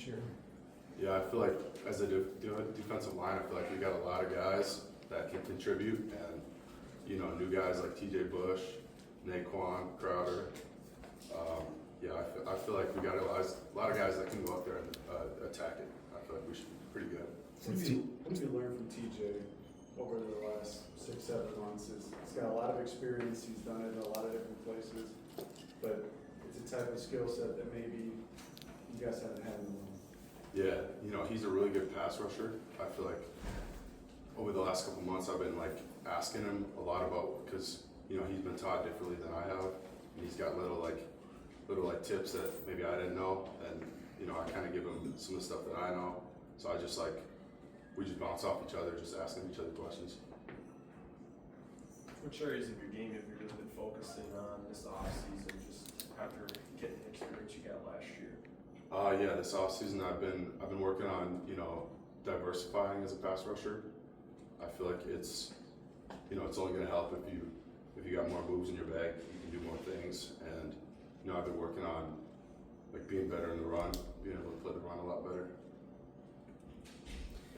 next year? Yeah, I feel like as a defensive line, I feel like we got a lot of guys that can contribute, and new guys like TJ Bush, Naquan, Crowder. Yeah, I feel like we got a lot of guys that can go up there and attack it. I feel like we should be pretty good. What have you learned from TJ over the last 6-7 months? He's got a lot of experience. He's done it in a lot of different places, but it's a type of skill set that maybe you guys haven't had in a while. Yeah, he's a really good pass rusher. I feel like over the last couple months, I've been like asking him a lot about, because he's been taught differently than I have, and he's got little tips that maybe I didn't know, and I kind of give him some of the stuff that I know. So we just bounce off each other, just asking each other questions. Which areas of your game have you really been focusing on this offseason, just after getting the experience you got last year? Yeah, this offseason I've been working on diversifying as a pass rusher. I feel like it's only going to help if you got more moves in your bag, you can do more things. And I've been working on like being better in the run, being able to play the run a lot better.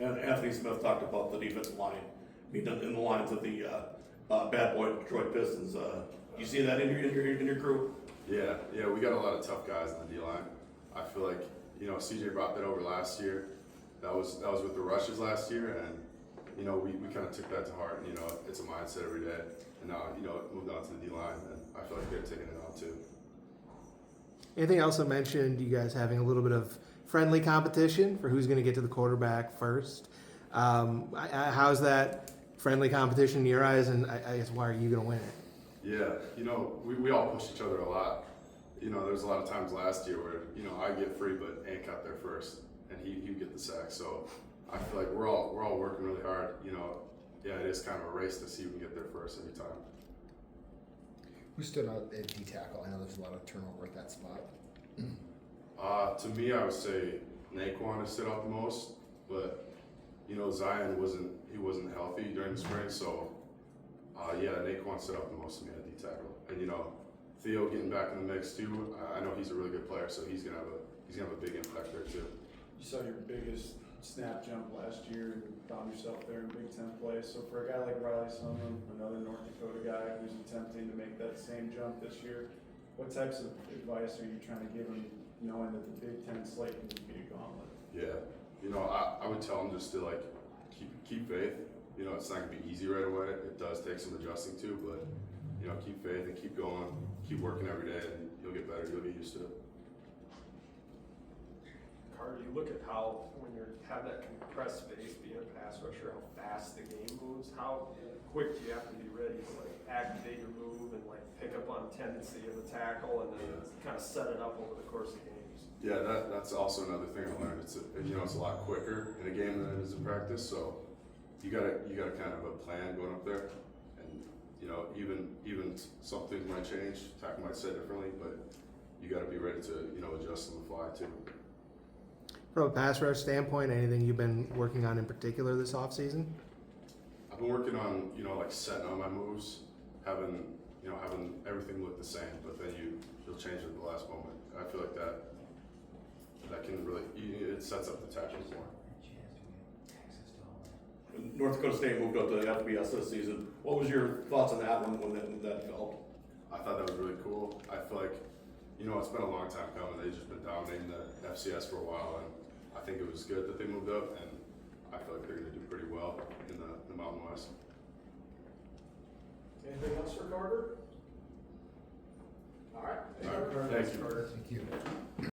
And Anthony Smith talked about the defensive line, in the lines of the bad boy Detroit Pistons. You see that in your crew? Yeah, we got a lot of tough guys in the D line. I feel like CJ brought that over last year. That was with the rushes last year, and we kind of took that to heart. And it's a mindset every day. And now it moved on to the D line, and I feel like they're taking it on too. Anything else I mentioned, you guys having a little bit of friendly competition for who's going to get to the quarterback first. How's that friendly competition in your eyes, and I guess why are you going to win it? Yeah, we all push each other a lot. There was a lot of times last year where, I get free, but Ant got there first, and he would get the sack. So I feel like we're all working really hard. Yeah, it is kind of a race to see who can get there first every time. Who stood out at D tackle? I know there's a lot of turnover at that spot. To me, I would say Naquan has stood out the most, but Zion wasn't healthy during the spring, so Naquan stood out the most to me at D tackle. And Theo getting back in the mix too. I know he's a really good player, so he's gonna have a big impact there too. You saw your biggest snap jump last year and found yourself there in Big Ten play. So for a guy like Riley Sumlin, another North Dakota guy who's attempting to make that same jump this year, what types of advice are you trying to give him, knowing that the Big Ten slate can be a gauntlet? Yeah, I would tell him just to keep faith. It's not gonna be easy right away. It does take some adjusting to, but keep faith and keep going, keep working every day, and you'll get better. You'll get used to it. Carter, you look at how when you have that compressed space, being a pass rusher, how fast the game moves. How quick do you have to be ready to activate your move and pick up on tendency of the tackle and then kind of set it up over the course of games? Yeah, that's also another thing I learned. It's a lot quicker in a game than it is in practice. So you gotta kind of have a plan going up there, and even some things might change. Tackle might say differently, but you gotta be ready to adjust on the fly too. From a pass rush standpoint, anything you've been working on in particular this offseason? I've been working on setting on my moves, having everything look the same, but then you'll change it at the last moment. I feel like that can really it sets up the tackles more. North Dakota State moved up to the FBS this season. What was your thoughts on that when that fell? I thought that was really cool. I feel like it's been a long time coming. They've just been dominating the FCS for a while, and I think it was good that they moved up, and I feel like they're going to do pretty well in the Mountain West. Anything else for Carter? All right. All right. Thank you. Thank you.